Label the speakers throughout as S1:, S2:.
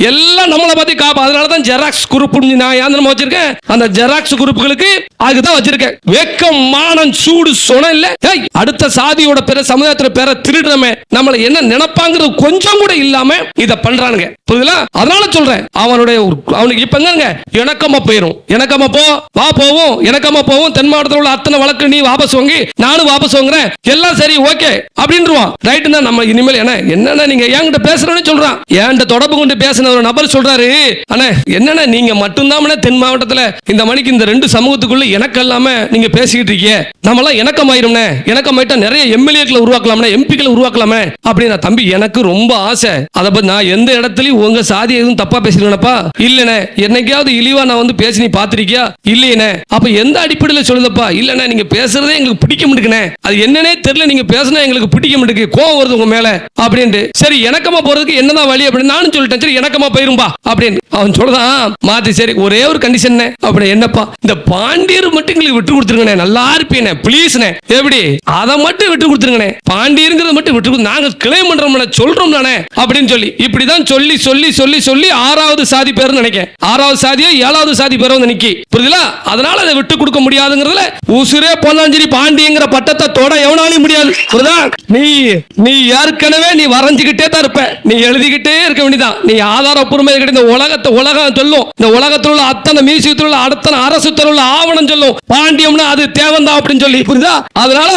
S1: எல்லாம் நம்மளை பத்தி அதனாலதான் ஜெராக்ஸ் குரூப் நான் ஏந்திரமா வச்சிருக்கேன். அந்த ஜெராக்ஸ் குரூப்புகளுக்கு அதுதான் வச்சிருக்கேன். வெக்கம் மானம் சூடு சொன இல்ல. அடுத்த சாதியோட பேர சமுதாயத்துல பேர திருடுறமே நம்மள என்ன நினைப்பாங்கிறது கொஞ்சம் கூட இல்லாம இத பண்றானுங்க. புரியுதுல? அதனால சொல்றேன் அவனுக்கு இப்ப எங்க இணக்கமா போயிரும். இணக்கமா வா போவோம், இணக்கமா போவோம். தென் மாவட்டத்தில் உள்ள அத்தனை வழக்கு நீ வாபஸ் வாங்கி நானும் வாபஸ் வாங்குறேன், எல்லாம் சரி ஓகே அப்படின்றான். ரைட்டுன்னா நம்ம இனிமேல் என்ன நீங்க என்கிட்ட பேசுறேன்னு சொல்றான். என்கிட்ட தொடர்பு கொண்டு பேசின ஒரு நபர் சொல்றாரு, அண்ணே என்னன்னா நீங்க மட்டும்தான் தென் மாவட்டத்துல இந்த மணிக்கு இந்த ரெண்டு சமூகத்துக்குள்ள எனக்கு இல்லாம நீங்க பேசிக்கிட்டு இருக்கீங்க. நம்மளாம் இணக்கமாயிரும்னே, இணக்கமாயிட்டா நிறைய எம்எல்ஏக்களை உருவாக்கலாமே, எம்பிக்களை உருவாக்கலாமே அப்படின்னா. தம்பி எனக்கு ரொம்ப ஆசை. அதை பத்தி நான் எந்த இடத்துலயும் உங்க சாதி எதுவும் தப்பா பேசிருக்கேனப்பா இல்லனே. என்னைக்காவது இழிவா நான் வந்து பேசி நீ பாத்திருக்கியா இல்லையனே. அப்ப எந்த அடிப்படையில் சொல்லுதப்பா இல்லனே. நீங்க பேசுறதே எங்களுக்கு பிடிக்க மாட்டேங்குனே, அது என்னன்னே தெரியல. நீங்க பேசுனா எங்களுக்கு பிடிக்க மாட்டேங்குது, கோவம் வருது உங்க மேல அப்படின்ட்டு. சரி இணக்கமா போறதுக்கு என்னதான் வழி அப்படின்னு நானும் சொல்லிட்டேன். சரி இணக்கமா போயிரும்பா அப்படின்னு அவன் சொல்றான். மாத்தி சரி ஒரே ஒரு கண்டிஷன் அப்படி என்னப்பா, இந்த பாண்டியர் மட்டும் எங்களுக்கு விட்டு கொடுத்துருங்கண்ணே, நல்லா இருப்பீனே பிளீஸ்ண்ணே. எப்படி அதை மட்டும் விட்டு கொடுத்துருங்கண்ணே, பாண்டியருங்கிறத மட்டும் விட்டு கொடுத்து நாங்க கிளைம் பண்றோம் சொல்றோம் தானே அப்படின்னு சொல்லி இப்படிதான் சொல்லி சொல்லி சொல்லி சொல்லி 6வது சாதி பேர் நினைக்கிறேன். 6வது சாதியோ 7வது சாதி பேர் வந்து நிக்கி. புரியுதுல? அதனால அதை விட்டு கொடுக்க முடியாதுங்கிறதுல உசுரே போனாலும் சரி பாண்டியங்கிற பட்டத்தை தொட எவனாலையும் முடியாது. புரியுதா? நீ ஏற்கனவே நீ வரைஞ்சுக்கிட்டே தான் இருப்ப, நீ எழுதிக்கிட்டே இருக்க வேண்டியதான். நீ ஆதாரப்பூர்வமாக இந்த உலகம் சொல்லும், இந்த உலகத்தில் உள்ள அத்தனை மியூசியத்தில் உள்ள அத்தனை அரசுத்தில் உள்ள ஆவணம் சொல்லும் பாண்டியம்னா அது தேவந்தான் அப்படின்னு சொல்லி. புரியுதா? அதனால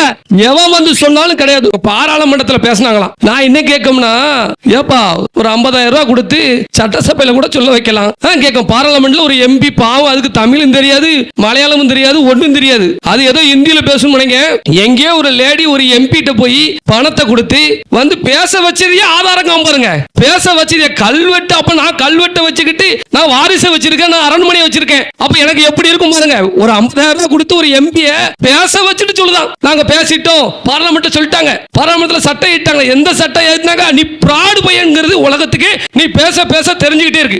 S1: எவன் வந்து சொன்னாலும் கிடையாது. பாராளுமன்றத்தில் பேசினாங்களாம். நான் என்ன கேட்கும்னா, ஏப்பா ஒரு 50,000 ரூபாய் கொடுத்து சட்டசபையில கூட சொல்ல வைக்கலாம். கேட்கும் பாராளுமன்றத்தில் ஒரு எம்பி பாவம், அதுக்கு தமிழும் தெரியாது மலையாளமும் தெரியாது ஒன்றும் தெரியாது, அது ஏதோ இந்தியில பேசணும். எங்கேயோ ஒரு லேடி ஒரு எம்பிட்ட போய் பணத்தை கொடுத்து வந்து பேச வச்சதே ஆதாரம் பாருங்க. பேச வச்சதே கல்வெட்டு. அப்ப நான் கல்வெட்டை வச்சுக்கிட்டு நான் வாரிசை வச்சிருக்கேன், நான் அரண்மனை வச்சிருக்கேன். அப்ப எனக்கு எப்படி இருக்கும் பாருங்க. ஒரு 50,000 ரூபாய் கொடுத்து ஒரு எம்பிய பேச வச்சுட்டு சொல்லுதான் நாங்க பேசிட்டோம், பார்லிமெண்ட் சொல்லிட்டாங்க, பார்லிமெண்ட்ல சட்டம் இட்டாங்க. எந்த சட்டம் எழுதினாங்க? நீ பிராடு பையன்கிறது உலகத்துக்கு நீ பேச பேச தெரிஞ்சுக்கிட்டே இருக்கு.